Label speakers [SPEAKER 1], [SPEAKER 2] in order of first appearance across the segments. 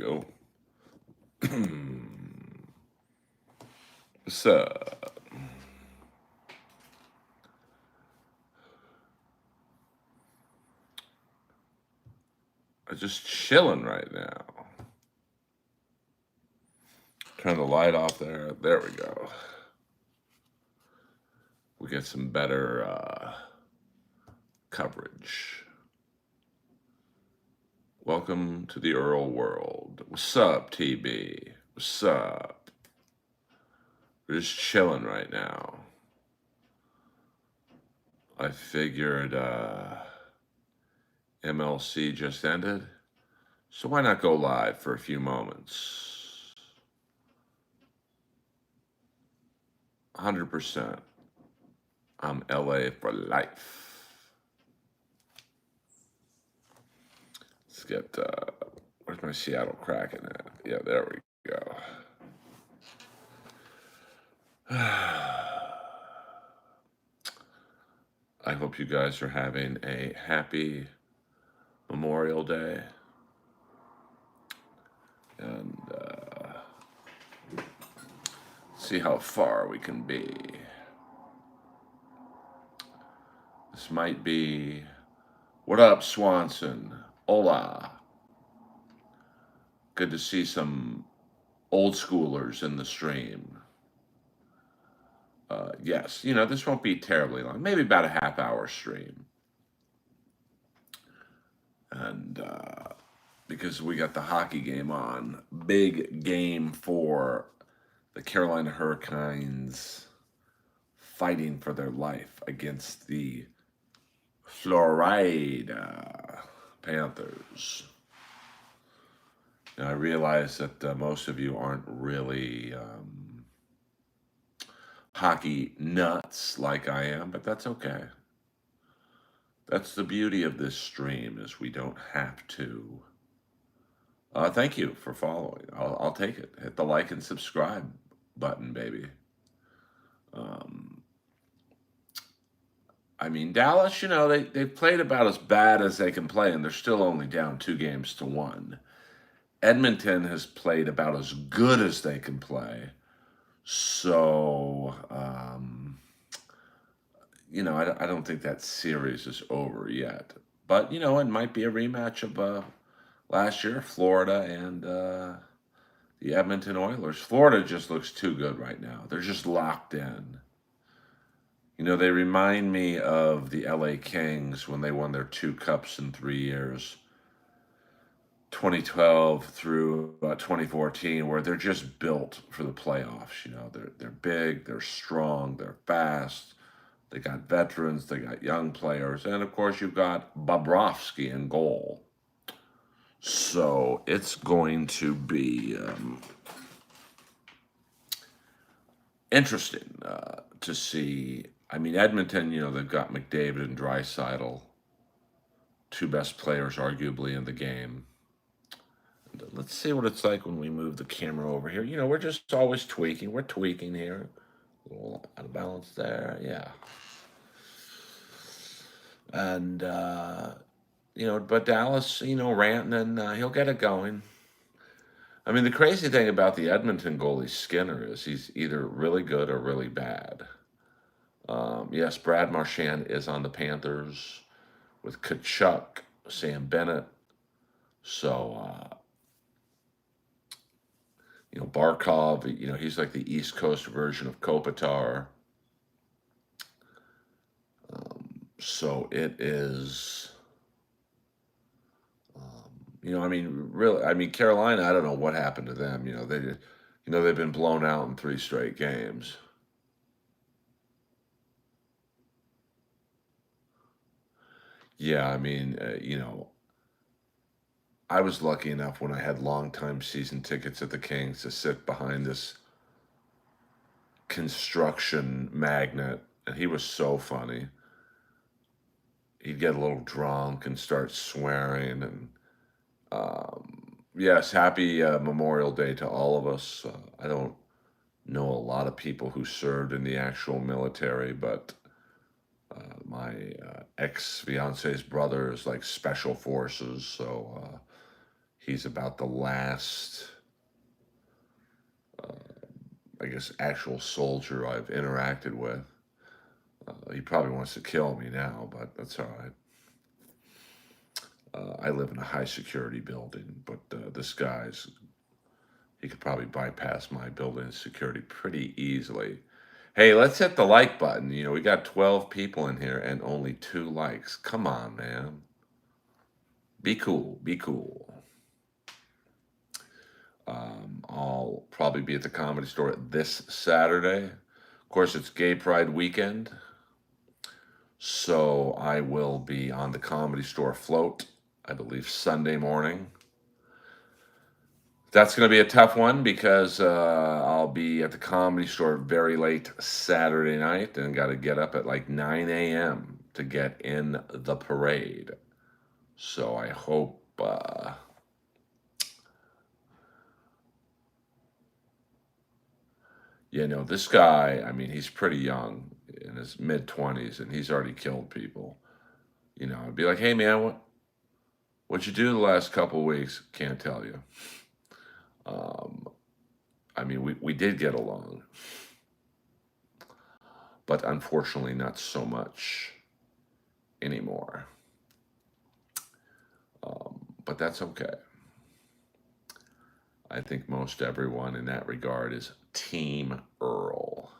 [SPEAKER 1] go. What's up? I'm just chilling right now. Turn the light off there. There we go. We get some better coverage. Welcome to the Earl world. What's up, TB? What's up? We're just chilling right now. I figured MLC just ended, so why not go live for a few moments? 100%. I'm LA for life. Let's get, where's my Seattle Kraken at? Yeah, there we go. I hope you guys are having a happy Memorial Day. And see how far we can be. This might be. What up, Swanson? Hola. Good to see some old schoolers in the stream. Yes, this won't be terribly long. Maybe about a half-hour stream. And because we got the hockey game on. Big game for the Carolina Hurricanes fighting for their life against the Florida Panthers. Now, I realize that most of you aren't really hockey nuts like I am, but that's okay. That's the beauty of this stream, is we don't have to. Thank you for following. I'll take it. Hit the like and subscribe button, baby. I mean, Dallas, they've played about as bad as they can play, and they're still only down 2-1. Edmonton has played about as good as they can play. So, I don't think that series is over yet. But, it might be a rematch of last year, Florida and the Edmonton Oilers. Florida just looks too good right now. They're just locked in. They remind me of the LA Kings when they won their 2 cups in 3 years. 2012 through 2014, where they're just built for the playoffs. They're big, they're strong, they're fast. They got veterans, they got young players, and of course you've got Bobrovsky in goal. So it's going to be interesting to see. I mean, Edmonton, they've got McDavid and Draisaitl, 2 best players arguably in the game. Let's see what it's like when we move the camera over here. We're just always tweaking. We're tweaking here. A little out of balance there. Yeah. And, but Dallas, Rantanen, he'll get it going. I mean, the crazy thing about the Edmonton goalie Skinner is he's either really good or really bad. Yes, Brad Marchand is on the Panthers with Kachuk, Sam Bennett. So, Barkov, he's like the East Coast version of Kopitar. So it is, Carolina, I don't know what happened to them. They've been blown out in 3 straight games. Yeah, I was lucky enough when I had long-time season tickets at the Kings to sit behind this construction magnate, and he was so funny. He'd get a little drunk and start swearing, and yes, happy Memorial Day to all of us. I don't know a lot of people who served in the actual military, but my ex-fiance's brother is like special forces, so he's about the last, I guess, actual soldier I've interacted with. He probably wants to kill me now, but that's all right. I live in a high security building, but this guy's, he could probably bypass my building security pretty easily. Hey, let's hit the like button. You know, we got 12 people in here and only 2 likes. Come on, man. Be cool. Be cool. I'll probably be at the Comedy Store this Saturday. Of course, it's Gay Pride weekend, so I will be on the Comedy Store float, I believe, Sunday morning. That's going to be a tough one because I'll be at the Comedy Store very late Saturday night and got to get up at like 9 a.m. to get in the parade. So I hope, you know, this guy, I mean, he's pretty young, in his mid 20s, and he's already killed people. You know, I'd be like, hey, man, what'd you do the last couple of weeks? Can't tell you. Um, I mean, we did get along, but unfortunately, not so much anymore. But that's okay. I think most everyone in that regard is Team Earl.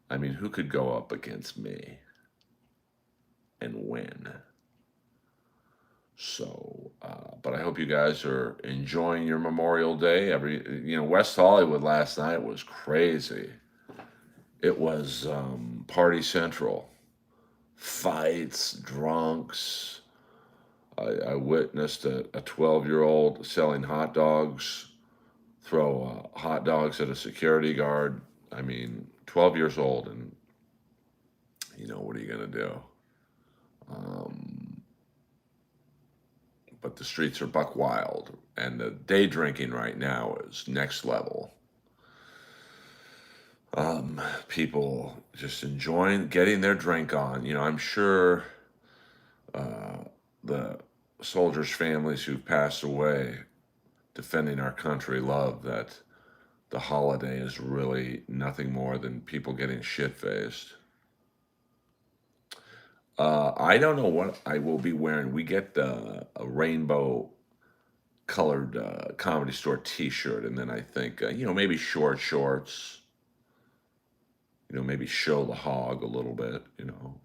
[SPEAKER 1] I mean, who could go up against me and win? So, but I hope you guys are enjoying your Memorial Day. West Hollywood last night was crazy. It was party central, fights, drunks. I witnessed a 12-year-old selling hot dogs throw hot dogs at a security guard. I mean, 12 years old, and what are you gonna do? Um, but the streets are buck wild, and the day drinking right now is next level. People just enjoying getting their drink on. I'm sure the soldiers' families who've passed away defending our country love that the holiday is really nothing more than people getting shit faced. I don't know what I will be wearing. We get a rainbow colored Comedy Store T-shirt, and then I think maybe short shorts. Maybe show the hog a little bit.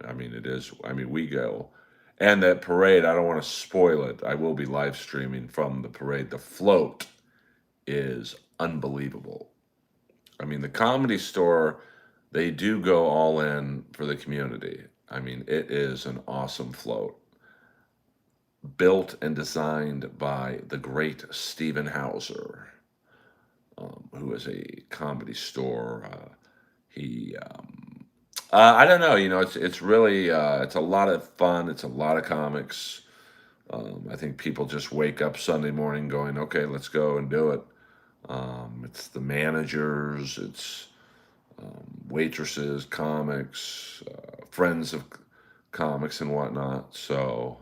[SPEAKER 1] I mean, it is. I mean, we go, and that parade. I don't want to spoil it. I will be live streaming from the parade. The float is unbelievable. I mean, the Comedy Store, they do go all in for the community. I mean, it is an awesome float, built and designed by the great Stephen Hauser, who is a Comedy Store. He, I don't know, it's really, it's a lot of fun. It's a lot of comics. I think people just wake up Sunday morning going, okay, let's go and do it. It's the managers, it's waitresses, comics, friends of comics and whatnot. So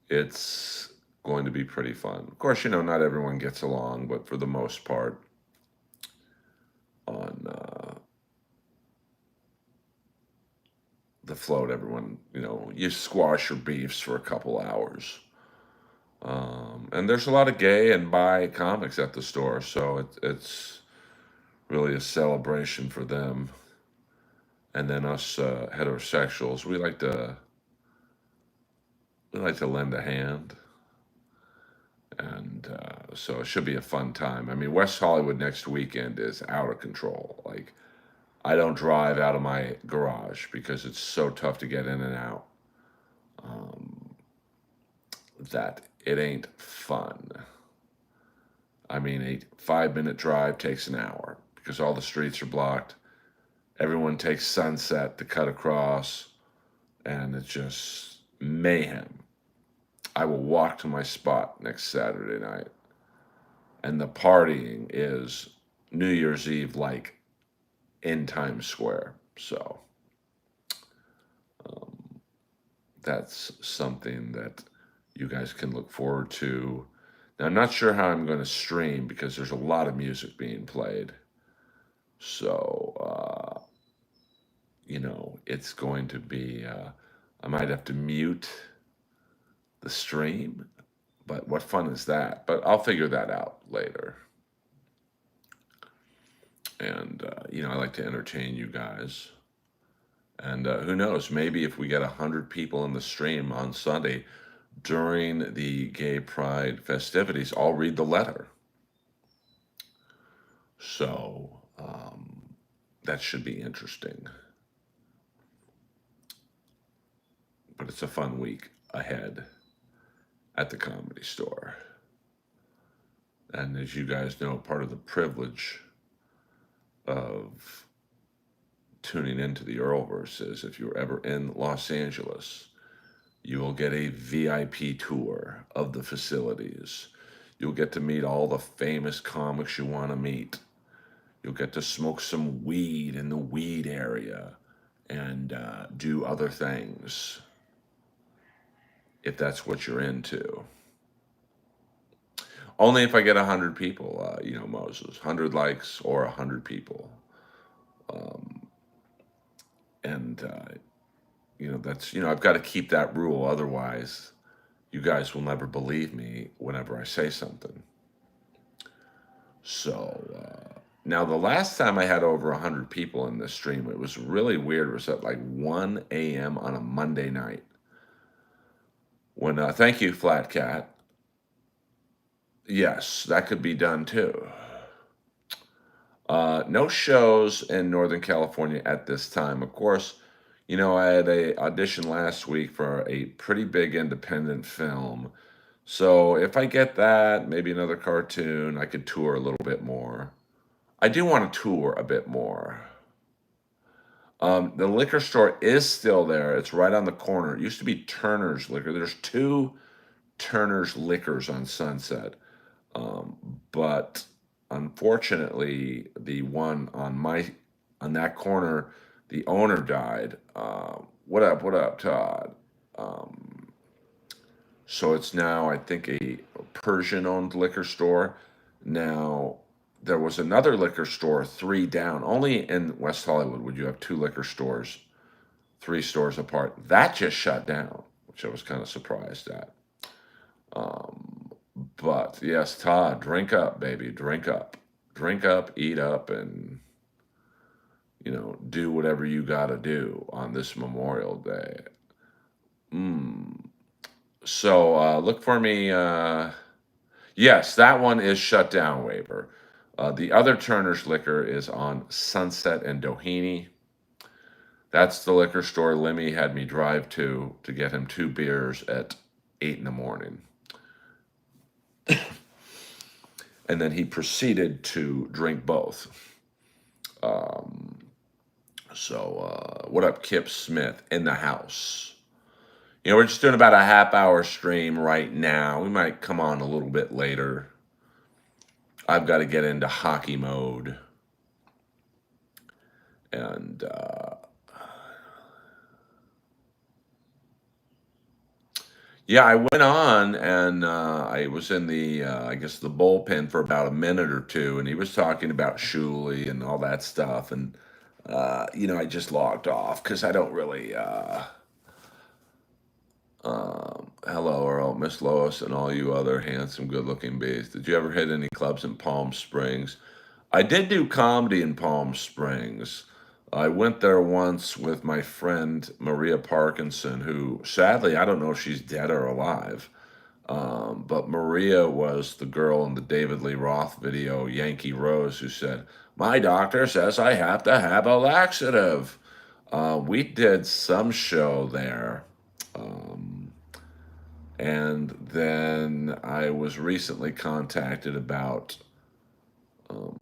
[SPEAKER 1] it's going to be pretty fun. Of course, not everyone gets along, but for the most part, on the float, everyone, you squash your beefs for a couple hours. And there's a lot of gay and bi comics at the store, so it's really a celebration for them. And then us heterosexuals, we like to lend a hand, and so it should be a fun time. I mean, West Hollywood next weekend is out of control. Like, I don't drive out of my garage because it's so tough to get in and out. That it ain't fun. I mean, a 5-minute drive takes an hour because all the streets are blocked. Everyone takes Sunset to cut across, and it's just mayhem. I will walk to my spot next Saturday night, and the partying is New Year's Eve like in Times Square. So that's something that you guys can look forward to. Now, I'm not sure how I'm going to stream because there's a lot of music being played. So, it's going to be, I might have to mute the stream, but what fun is that? But I'll figure that out later. And, I like to entertain you guys. And who knows, maybe if we get 100 people in the stream on Sunday during the Gay Pride festivities, I'll read the letter. So that should be interesting. But it's a fun week ahead at the Comedy Store. And as you guys know, part of the privilege of tuning into the Earlverse is if you're ever in Los Angeles, you will get a VIP tour of the facilities. You'll get to meet all the famous comics you want to meet. You'll get to smoke some weed in the weed area and do other things if that's what you're into. Only if I get 100 people, Moses. 100 likes or 100 people. And, that's, I've got to keep that rule. Otherwise, you guys will never believe me whenever I say something. So, now the last time I had over 100 people in this stream, it was really weird. It was at like 1 a.m. on a Monday night. When, thank you, Flat Cat. Yes, that could be done too. No shows in Northern California at this time. Of course, I had a audition last week for a pretty big independent film. So if I get that, maybe another cartoon, I could tour a little bit more. I do want to tour a bit more. The liquor store is still there. It's right on the corner. It used to be Turner's Liquor. There's two Turner's Liquors on Sunset. But unfortunately, the one on that corner, the owner died. What up, Todd? So it's now, I think, a Persian-owned liquor store. Now, there was another liquor store 3 down. Only in West Hollywood would you have 2 liquor stores, 3 stores apart. That just shut down, which I was kind of surprised at. But yes, Todd, drink up, baby, drink up. Drink up, eat up, and, do whatever you got to do on this Memorial Day. So look for me. Yes, that one is shut down, Waiver. The other Turner's Liquor is on Sunset and Doheny. That's the liquor store Lemmy had me drive to get him 2 beers at 8 in the morning. And then he proceeded to drink both. So what up, Kip Smith in the house? We're just doing about a half-hour stream right now. We might come on a little bit later. I've got to get into hockey mode. And yeah, I went on and I was in the, I guess, the bullpen for about a minute or two, and he was talking about Shuley and all that stuff. And, I just logged off because I don't really, hello, Earl, Miss Lois, and all you other handsome, good-looking bees. Did you ever hit any clubs in Palm Springs? I did do comedy in Palm Springs. I went there once with my friend Maria Parkinson, who sadly, I don't know if she's dead or alive. But Maria was the girl in the David Lee Roth video, Yankee Rose, who said, "My doctor says I have to have a laxative." We did some show there. And then I was recently contacted about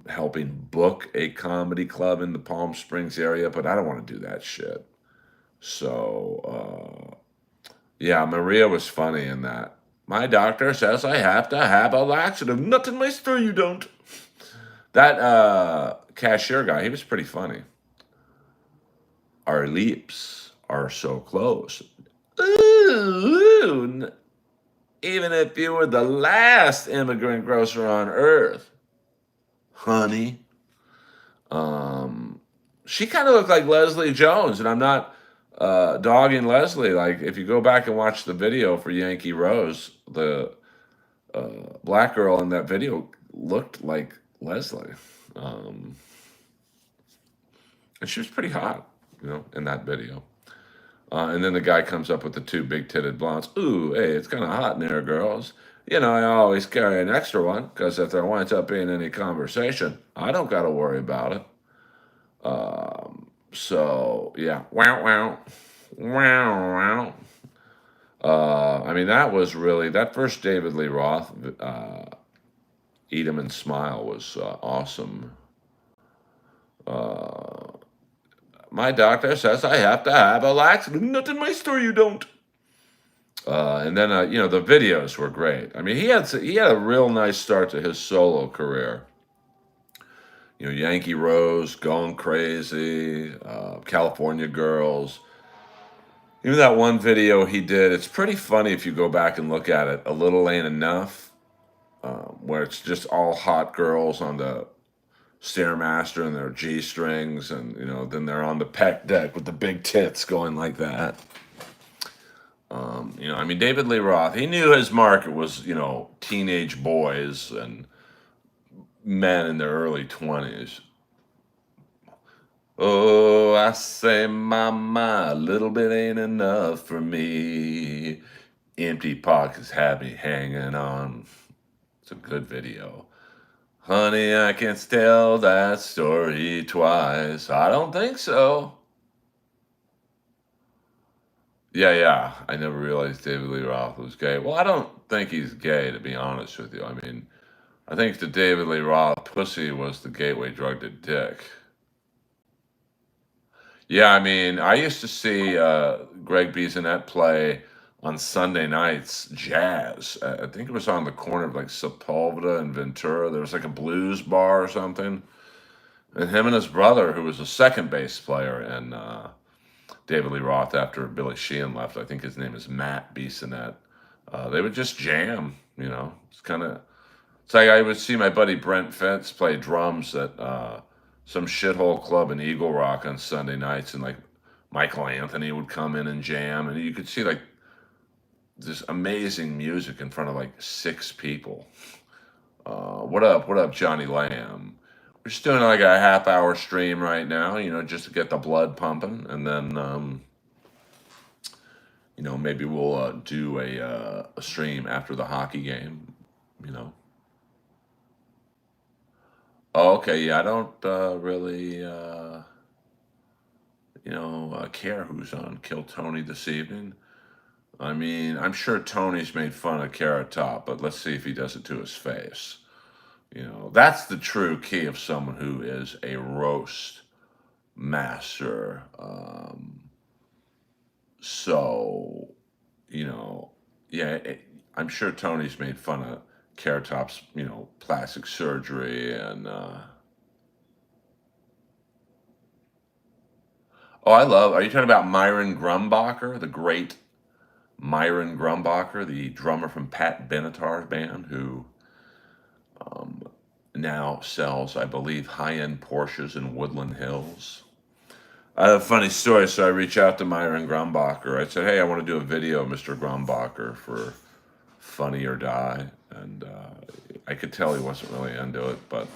[SPEAKER 1] helping book a comedy club in the Palm Springs area, but I don't want to do that shit. So, yeah, Maria was funny in that. "My doctor says I have to have a laxative." Nothing, mister, you don't. That cashier guy, he was pretty funny. Our lips are so close. Ooh. even if you were the last immigrant grocer on earth, honey. Um, she kind of looked like Leslie Jones, and I'm not dogging Leslie. Like, if you go back and watch the video for Yankee Rose, the black girl in that video looked like Leslie. Um, and she was pretty hot, in that video. And then the guy comes up with the two big titted blondes. Ooh, hey, it's kind of hot in there, girls. I always carry an extra one because if there winds up being any conversation, I don't got to worry about it. So yeah, wow, wow, wow, wow. I mean, that was really that first David Lee Roth, Eat 'Em and Smile was awesome. Uh, my doctor says I have to have a laxative. Not in my store, you don't. And then the videos were great. I mean, he had a real nice start to his solo career. Yankee Rose, Going Crazy, California Girls. Even that one video he did, it's pretty funny if you go back and look at it. A Little Ain't Enough, where it's just all hot girls on the Stairmaster and their G strings, and then they're on the pec deck with the big tits going like that. I mean, David Lee Roth, he knew his market was, teenage boys and men in their early 20s. Oh, I say, mama, a little bit ain't enough for me. Empty pockets have me hanging on. It's a good video. Honey, I can't tell that story twice. I don't think so. Yeah, yeah. I never realized David Lee Roth was gay. Well, I don't think he's gay, to be honest with you. I mean, I think the David Lee Roth pussy was the gateway drug to dick. Yeah, I mean, I used to see Greg Bissonette play on Sunday nights jazz. I think it was on the corner of like Sepulveda and Ventura. There was like a blues bar or something. And him and his brother, who was a second bass player in David Lee Roth after Billy Sheehan left, I think his name is Matt Bissonette. They would just jam, It's like I would see my buddy Brent Fentz play drums at some shithole club in Eagle Rock on Sunday nights, and like Michael Anthony would come in and jam, and you could see like this amazing music in front of like 6 people. What up, Johnny Lamb? We're just doing like a half-hour stream right now, just to get the blood pumping, and then maybe we'll do a stream after the hockey game. Oh, okay, yeah, I don't really care who's on Kill Tony this evening. I mean, I'm sure Tony's made fun of Carrot Top, but let's see if he does it to his face. That's the true key of someone who is a roast master. So, yeah, I'm sure Tony's made fun of Carrot Top's, plastic surgery and. Oh, are you talking about Myron Grumbacher, the great Myron Grumbacher, the drummer from Pat Benatar's band, who now sells, I believe, high-end Porsches in Woodland Hills? I have a funny story, so I reached out to Myron Grumbacher. I said, hey, I want to do a video, Mr. Grumbacher, for Funny or Die. And I could tell he wasn't really into it, but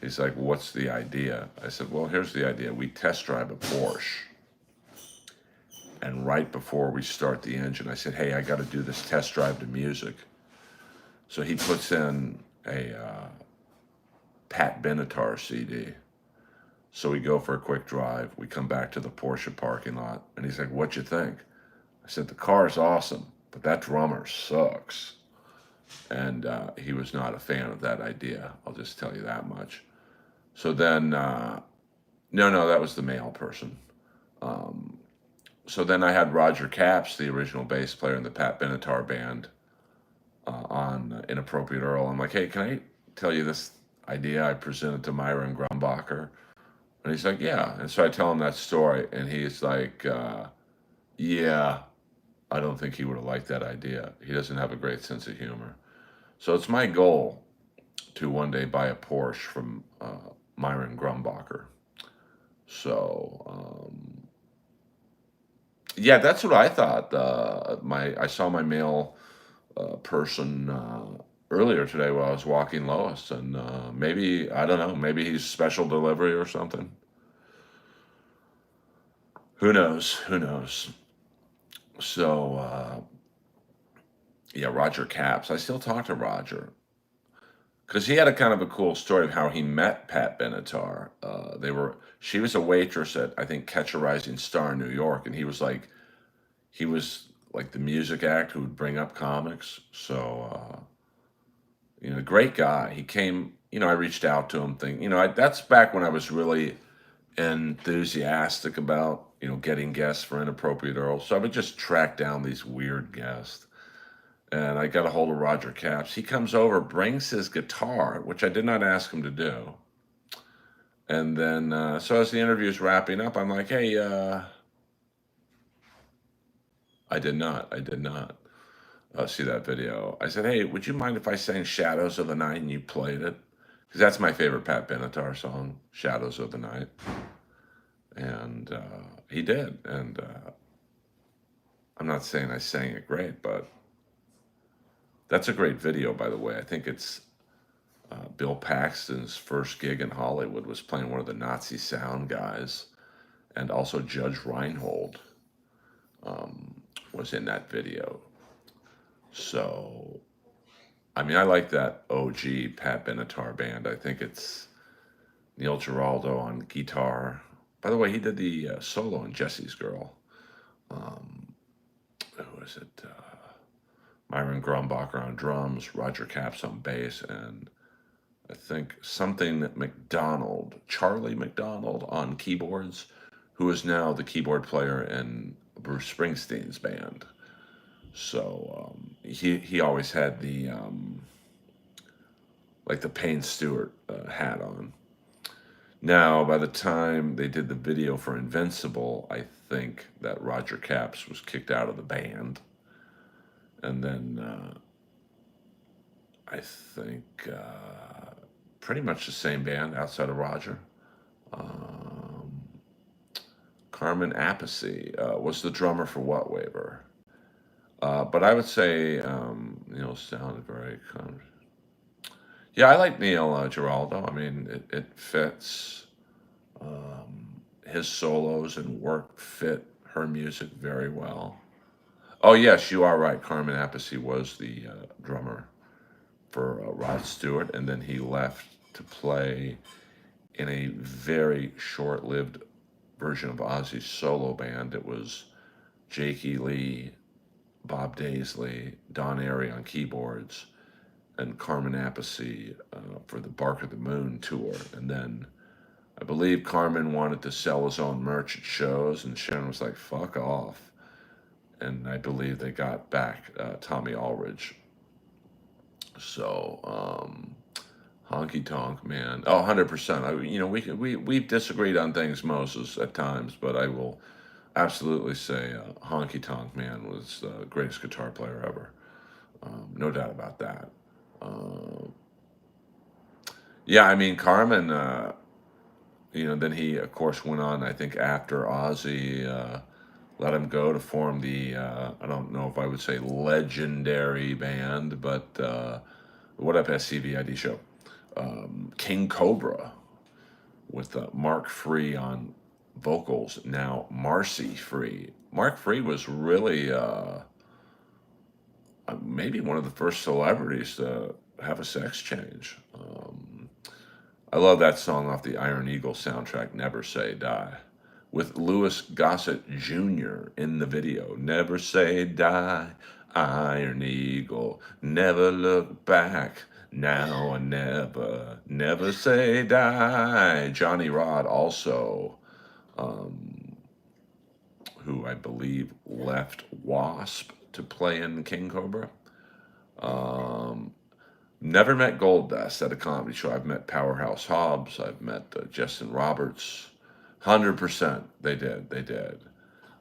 [SPEAKER 1] he's like, what's the idea? I said, well, here's the idea. We test drive a Porsche. And right before we start the engine, I said, hey, I got to do this test drive to music. So he puts in a Pat Benatar CD. So we go for a quick drive. We come back to the Porsche parking lot. And he's like, what'd you think? I said, the car is awesome, but that drummer sucks. And he was not a fan of that idea. I'll just tell you that much. So then, no, that was the male person. So then I had Roger Capps, the original bass player in the Pat Benatar band, on Inappropriate Earl. I'm like, hey, can I tell you this idea I presented to Myron Grumbacher? And he's like, yeah. And so I tell him that story, and he's like, yeah. I don't think he would have liked that idea. He doesn't have a great sense of humor. So it's my goal to one day buy a Porsche from Myron Grumbacher. So yeah, that's what I thought. My I saw my mail person earlier today while I was walking Lois, and maybe I don't know, maybe he's special delivery or something. Who knows? Who knows? So yeah, Roger Capps. I still talk to Roger because he had a kind of a cool story of how he met Pat Benatar. She was a waitress at I think Catch a Rising Star in New York, and he was like the music act who would bring up comics. So great guy. He came. I reached out to him, thinking, that's back when I was really enthusiastic about getting guests for Inappropriate Earl. So I would just track down these weird guests. And I got a hold of Roger Capps. He comes over, brings his guitar, which I did not ask him to do. And then, so as the interview's wrapping up, I'm like, hey, I did not see that video. I said, hey, would you mind if I sang Shadows of the Night and you played it? Because that's my favorite Pat Benatar song, Shadows of the Night. And he did. And I'm not saying I sang it great, but that's a great video, by the way. I think it's Bill Paxton's first gig in Hollywood was playing one of the Nazi sound guys, and also Judge Reinhold was in that video. So, I mean, I like that OG Pat Benatar band. I think it's Neil Giraldo on guitar. By the way, he did the solo in Jesse's Girl. Who is it? Myron Grumbacher on drums, Roger Capps on bass, and I think something McDonald, Charlie McDonald on keyboards, who is now the keyboard player in Bruce Springsteen's band. So he always had the like the Payne Stewart hat on. Now, by the time they did the video for Invincible, I think that Roger Capps was kicked out of the band, and then I think pretty much the same band outside of Roger. Um, Carmen Appice was the drummer for What Waver. But I would say Neil sounded very yeah, I like Neil Giraldo. I mean, it fits. His solos and work fit her music very well. Oh, yes, you are right. Carmen Appice was the drummer for Rod Stewart, and then he left to play in a very short-lived version of Ozzy's solo band. It was Jakey Lee, Bob Daisley, Don Airey on keyboards, and Carmen Appice for the Bark of the Moon tour. And then I believe Carmen wanted to sell his own merch at shows, and Sharon was like, fuck off. And I believe they got back Tommy Aldridge. So, honky tonk man. Oh, 100%. We've disagreed on things, Moses, at times, but I will absolutely say honky tonk man was the greatest guitar player ever. No doubt about that. Yeah, I mean, Carmen, then he, of course, went on, I think, after Ozzy let him go to form the, I don't know if I would say legendary band, but What Up SCVID show? King Cobra with Mark Free on vocals, now Marcy Free. Mark Free was really maybe one of the first celebrities to have a sex change. I love that song off the Iron Eagle soundtrack, Never Say Die, with Louis Gossett Jr. in the video. Never say die, Iron Eagle, never look back, now or never, never say die. Johnny Rod also, who I believe left Wasp to play in King Cobra. Never met Goldust at a comedy show. I've met Powerhouse Hobbs. I've met Justin Roberts. 100%. They did. They did.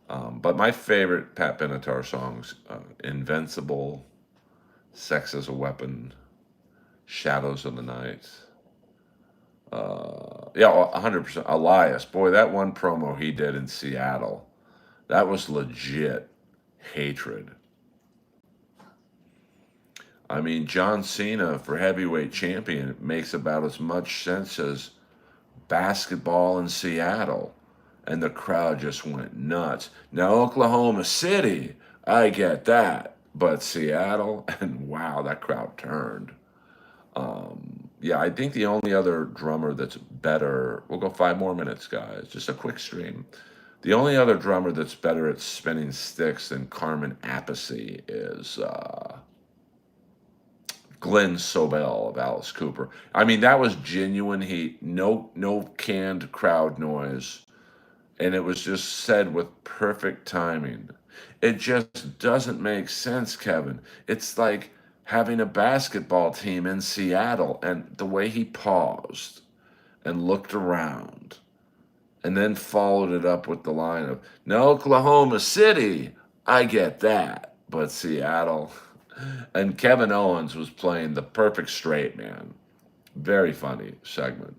[SPEAKER 1] But my favorite Pat Benatar songs, Invincible, Sex as a Weapon, Shadows of the Night. Yeah, 100%. Elias, boy, that one promo he did in Seattle, that was legit hatred. I mean, John Cena for heavyweight champion makes about as much sense as basketball in Seattle. And the crowd just went nuts. Now, Oklahoma City, I get that. But Seattle, and wow, that crowd turned. Yeah, I think the only other drummer that's better, we'll go 5 more minutes, guys, just a quick stream. The only other drummer that's better at spinning sticks than Carmen Appice is Glenn Sobel of Alice Cooper. I mean, that was genuine heat, no canned crowd noise, and it was just said with perfect timing. It just doesn't make sense, Kevin. It's like having a basketball team in Seattle, and the way he paused and looked around and then followed it up with the line of, "No, Oklahoma City, I get that, but Seattle." And Kevin Owens was playing the perfect straight man. Very funny segment.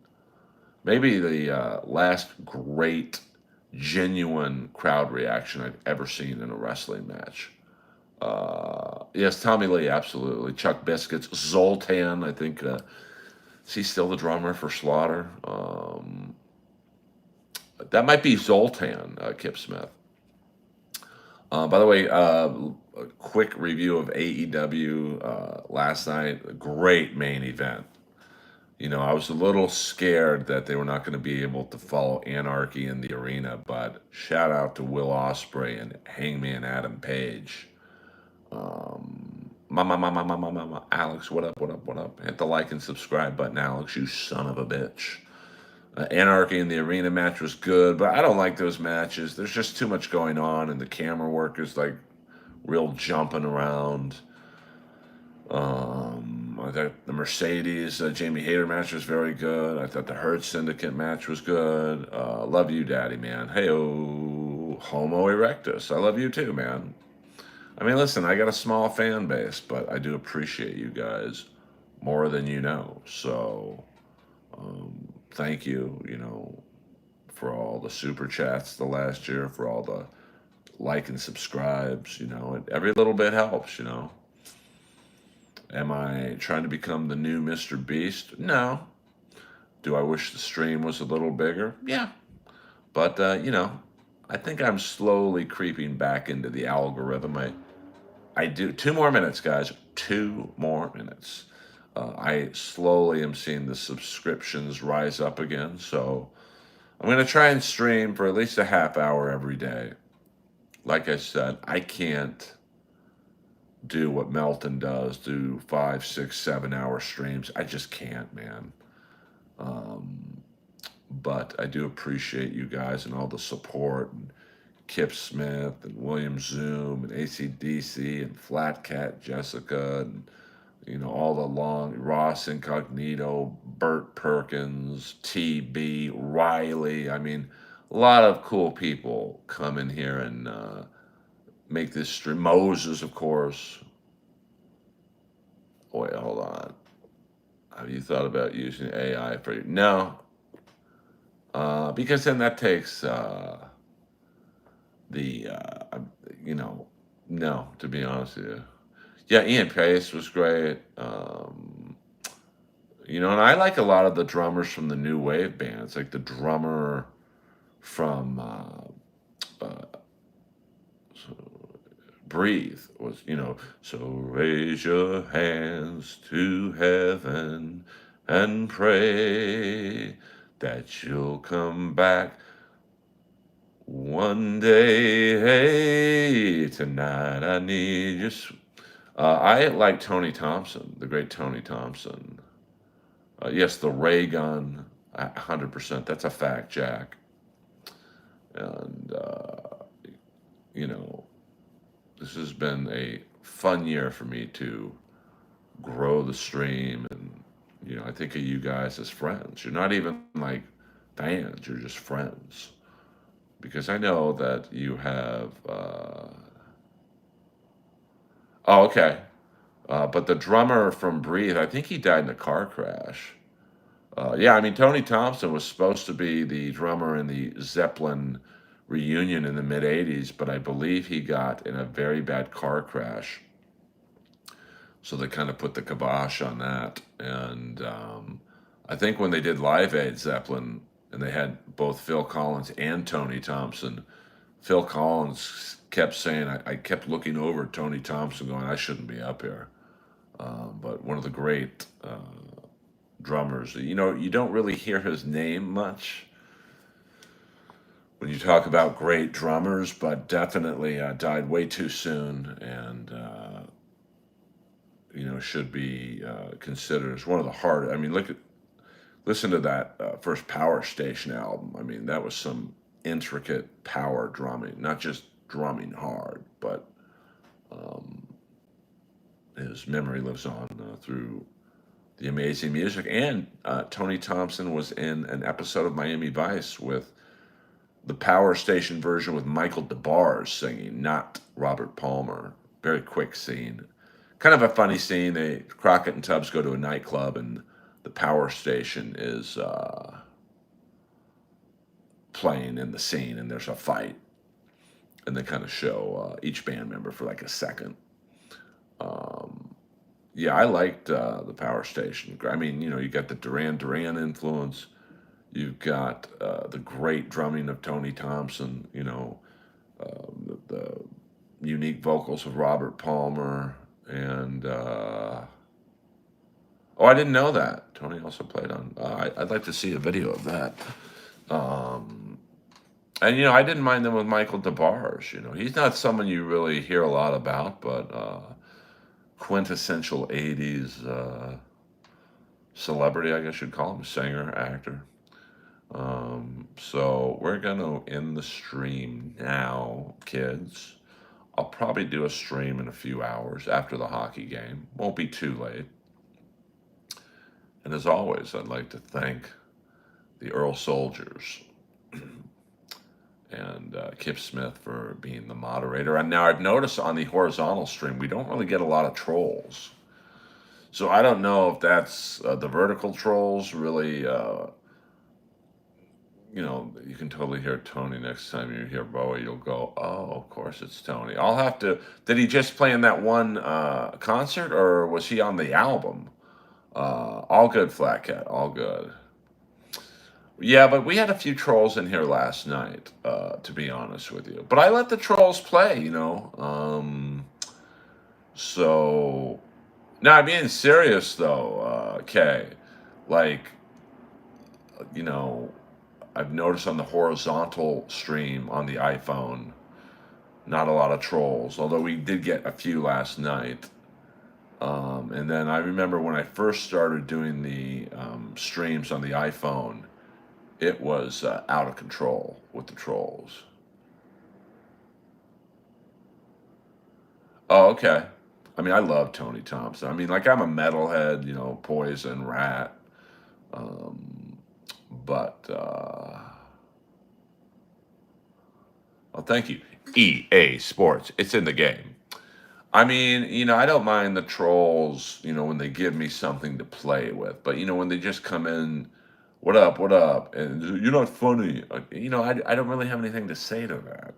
[SPEAKER 1] Maybe the last great, genuine crowd reaction I've ever seen in a wrestling match. Yes, Tommy Lee, absolutely. Chuck Biscuits, Zoltan, I think. Is he still the drummer for Slaughter? That might be Zoltan, Kip Smith. By the way, a quick review of AEW last night. A great main event. You know, I was a little scared that they were not going to be able to follow Anarchy in the arena, but shout out to Will Ospreay and Hangman Adam Page. Alex, what up, what up, what up? Hit the like and subscribe button, Alex, you son of a bitch. Anarchy in the arena match was good, but I don't like those matches. There's just too much going on, and the camera work is like real jumping around. I thought the Mercedes Jamie Hayter match was very good. I thought the Hurt Syndicate match was good. Love you, Daddy, man. Hey, oh, Homo erectus. I love you too, man. I mean, listen, I got a small fan base, but I do appreciate you guys more than you know. So, thank you, for all the super chats the last year, for all the like and subscribes, every little bit helps. Am I trying to become the new Mr. Beast? No. Do I wish the stream was a little bigger? Yeah. But, I think I'm slowly creeping back into the algorithm. I do 2 more minutes, guys. 2 more minutes. I slowly am seeing the subscriptions rise up again. So I'm going to try and stream for at least a half hour every day. Like I said, I can't do what Melton does, do 5, 6, 7 hour streams. I just can't, man. But I do appreciate you guys and all the support, and Kip Smith and William Zoom and ACDC and Flat Cat Jessica and all the long Ross Incognito, Bert Perkins, TB, Riley. I mean, a lot of cool people come in here and make this stream. Moses, of course. Wait, hold on. Have you thought about using AI for you? No, because then that takes the no, to be honest with you. Yeah, Ian Pace was great. And I like a lot of the drummers from the new wave bands, like the drummer from Breathe was, so raise your hands to heaven and pray that you'll come back one day. Hey, tonight I need you. I like Tony Thompson, the great Tony Thompson. Yes, the ray gun, 100%. That's a fact, Jack. And, this has been a fun year for me to grow the stream. And, I think of you guys as friends. You're not even like fans, you're just friends. because I know that you have. Oh, okay. But the drummer from Breathe, I think he died in a car crash. Yeah, I mean, Tony Thompson was supposed to be the drummer in the Zeppelin reunion in the mid 80s, but I believe he got in a very bad car crash. So they kind of put the kibosh on that. And I think when they did Live Aid Zeppelin, and they had both Phil Collins and Tony Thompson, Phil Collins kept saying, I kept looking over at Tony Thompson going, I shouldn't be up here. But one of the great drummers. You know, you don't really hear his name much when you talk about great drummers, but definitely died way too soon, and should be considered as one of the hard. I mean, listen to that first Power Station album. I mean, that was some intricate power drumming, not just drumming hard, but um, his memory lives on through the amazing music. And Tony Thompson was in an episode of Miami Vice with the Power Station version with Michael DeBarge singing, not Robert Palmer. Very quick scene. Kind of a funny scene. Crockett and Tubbs go to a nightclub, and the Power Station is playing in the scene, and there's a fight, and they kind of show each band member for like a second. Um, yeah, I liked the Power Station. I mean, you got the Duran Duran influence. You've got the great drumming of Tony Thompson. The unique vocals of Robert Palmer, and oh, I didn't know that Tony also played on. I'd like to see a video of that. Um, and I didn't mind them with Michael DeBarge. He's not someone you really hear a lot about, but quintessential '80s celebrity, I guess you'd call him, singer, actor. So we're gonna end the stream now, kids. I'll probably do a stream in a few hours after the hockey game. Won't be too late. And as always, I'd like to thank the Earl Soldiers and Kip Smith for being the moderator. And now I've noticed on the horizontal stream, we don't really get a lot of trolls. So I don't know if that's the vertical trolls really. You can totally hear Tony next time you hear Bowie. You'll go, oh, of course it's Tony. I'll have to. Did he just play in that one concert, or was he on the album? All good, Flat Cat. All good. Yeah, but we had a few trolls in here last night, to be honest with you. But I let the trolls play. So, now being serious though, Kay, like, you know, I've noticed on the horizontal stream on the iPhone, not a lot of trolls, although we did get a few last night. And then I remember when I first started doing the streams on the iPhone, it was out of control with the trolls. Oh, okay. I mean, I love Tony Thompson. I mean, like, I'm a metalhead, Poison, Rat. Um, but well, thank you. EA Sports. It's in the game. I mean, I don't mind the trolls, when they give me something to play with. But, when they just come in, what up, what up? And you're not funny. I don't really have anything to say to that.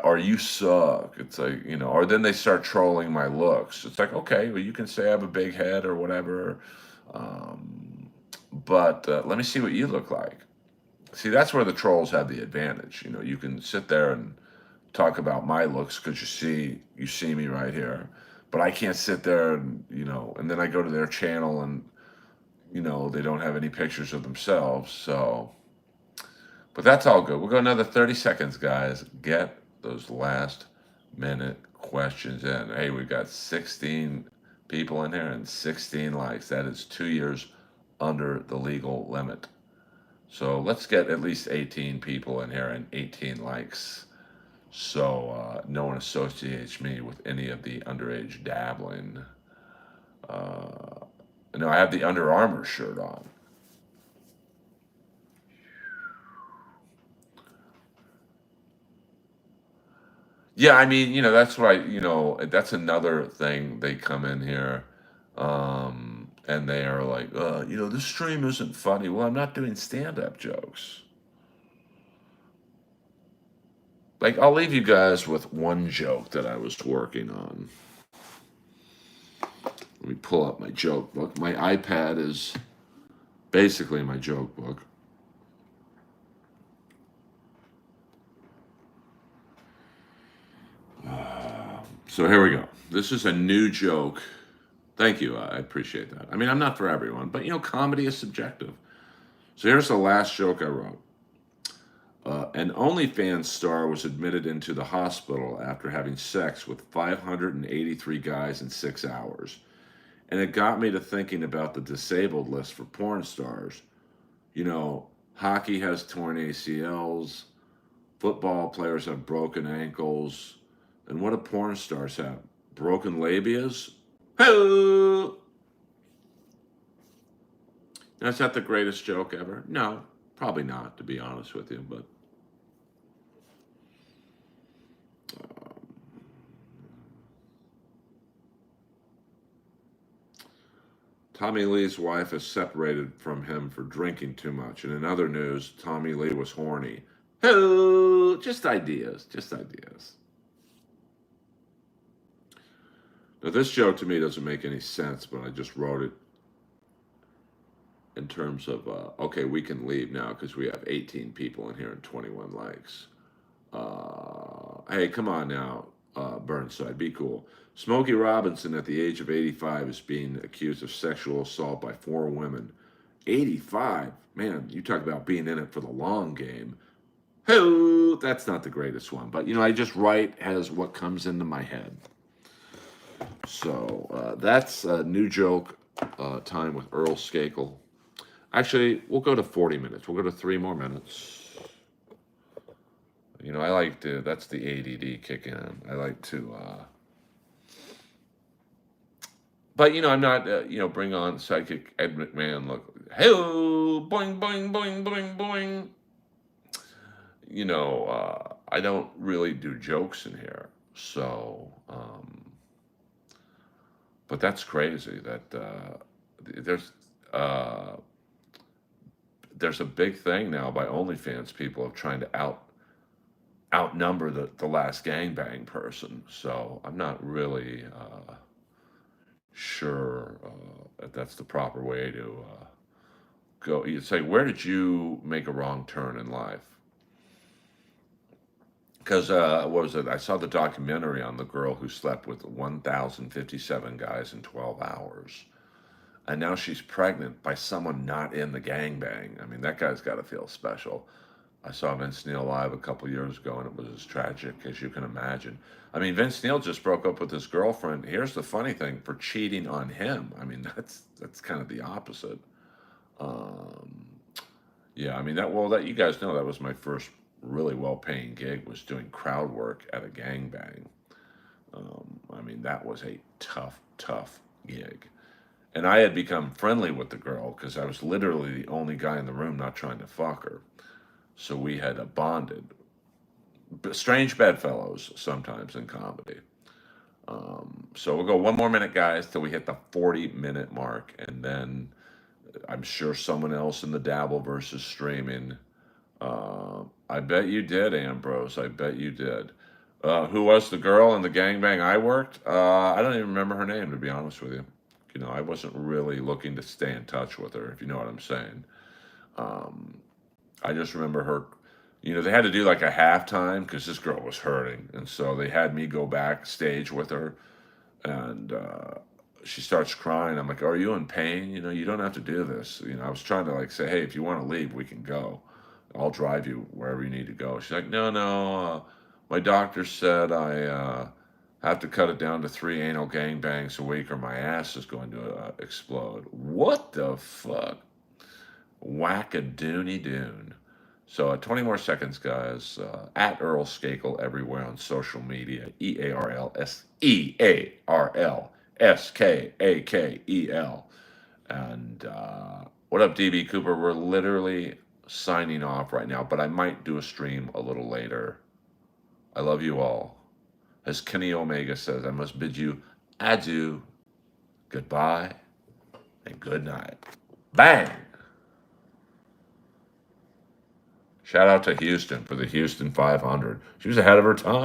[SPEAKER 1] Or you suck. It's like, or then they start trolling my looks. It's like, okay, well, you can say I have a big head or whatever. Um, but let me see what you look like. See, that's where the trolls have the advantage. You can sit there and talk about my looks because you see me right here, but I can't sit there and then I go to their channel and they don't have any pictures of themselves. So, but that's all good. We'll go another 30 seconds, guys. Get those last minute questions in. Hey, we've got 16 people in here and 16 likes. That is 2 years under the legal limit. So let's get at least 18 people in here and 18 likes. So no one associates me with any of the underage dabbling. No, I have the Under Armour shirt on. Yeah, I mean, that's why, that's another thing. They come in here, and they are like, this stream isn't funny. Well, I'm not doing stand-up jokes. Like, I'll leave you guys with one joke that I was working on. Let me pull up my joke book. My iPad is basically my joke book. So here we go. This is a new joke. Thank you. I appreciate that. I mean, I'm not for everyone, but comedy is subjective. So here's the last joke I wrote. An OnlyFans star was admitted into the hospital after having sex with 583 guys in 6 hours. And it got me to thinking about the disabled list for porn stars. Hockey has torn ACLs, football players have broken ankles, and what do porn stars have? Broken labias? Hello! Now, is that the greatest joke ever? No, probably not, to be honest with you, but Tommy Lee's wife is separated from him for drinking too much. And in other news, Tommy Lee was horny. Oh, just ideas, just ideas. Now, this joke to me doesn't make any sense, but I just wrote it in terms of, okay, we can leave now because we have 18 people in here and 21 likes. Hey, come on now, Burnside, be cool. Smokey Robinson, at the age of 85, is being accused of sexual assault by 4 women. 85? Man, you talk about being in it for the long game. Who? That's not the greatest one, but I just write as what comes into my head. So that's a new joke time with Earl Skakel. Actually, we'll go to 40 minutes. We'll go to 3 more minutes. I like to, that's the ADD kick in. I like to, but I'm not, bring on psychic Ed McMahon. Look, hey, boing, boing, boing, boing, boing. I don't really do jokes in here. So, but that's crazy that there's, uh, there's a big thing now by OnlyFans people of trying to outnumber the last gangbang person. So I'm not really sure that that's the proper way to go. You say, where did you make a wrong turn in life? Because what was it? I saw the documentary on the girl who slept with 1,057 guys in 12 hours. And now she's pregnant by someone not in the gangbang. I mean, that guy's got to feel special. I saw Vince Neil live a couple years ago, and it was as tragic as you can imagine. I mean, Vince Neil just broke up with his girlfriend. Here's the funny thing: for cheating on him. I mean, that's kind of the opposite. Um, yeah, I mean that you guys know that was my first really well-paying gig, was doing crowd work at a gangbang. I mean, that was a tough, tough gig. And I had become friendly with the girl because I was literally the only guy in the room not trying to fuck her. So we had bonded. Strange bedfellows sometimes in comedy. So we'll go 1 more minute, guys, till we hit the 40-minute mark. And then I'm sure someone else in the Dabbleverse is streaming. I bet you did, Ambrose. I bet you did. Who was the girl in the gangbang I worked? I don't even remember her name, to be honest with you. I wasn't really looking to stay in touch with her, if you know what I'm saying. Um, I just remember her. They had to do like a halftime because this girl was hurting, and so they had me go backstage with her, and she starts crying. I'm like, "Are you in pain? You don't have to do this." I was trying to like say, "Hey, if you want to leave, we can go. I'll drive you wherever you need to go." She's like, "No, no. My doctor said I have to cut it down to 3 anal gangbangs a week, or my ass is going to explode." What the fuck? Whack-a-doony doon. So 20 more seconds, guys. At Earl Skakel everywhere on social media. EARLSKAKEL. And what up, DB Cooper? We're literally signing off right now, but I might do a stream a little later. I love you all. As Kenny Omega says, I must bid you adieu, goodbye, and good night. Bang! Shout out to Houston for the Houston 500. She was ahead of her time.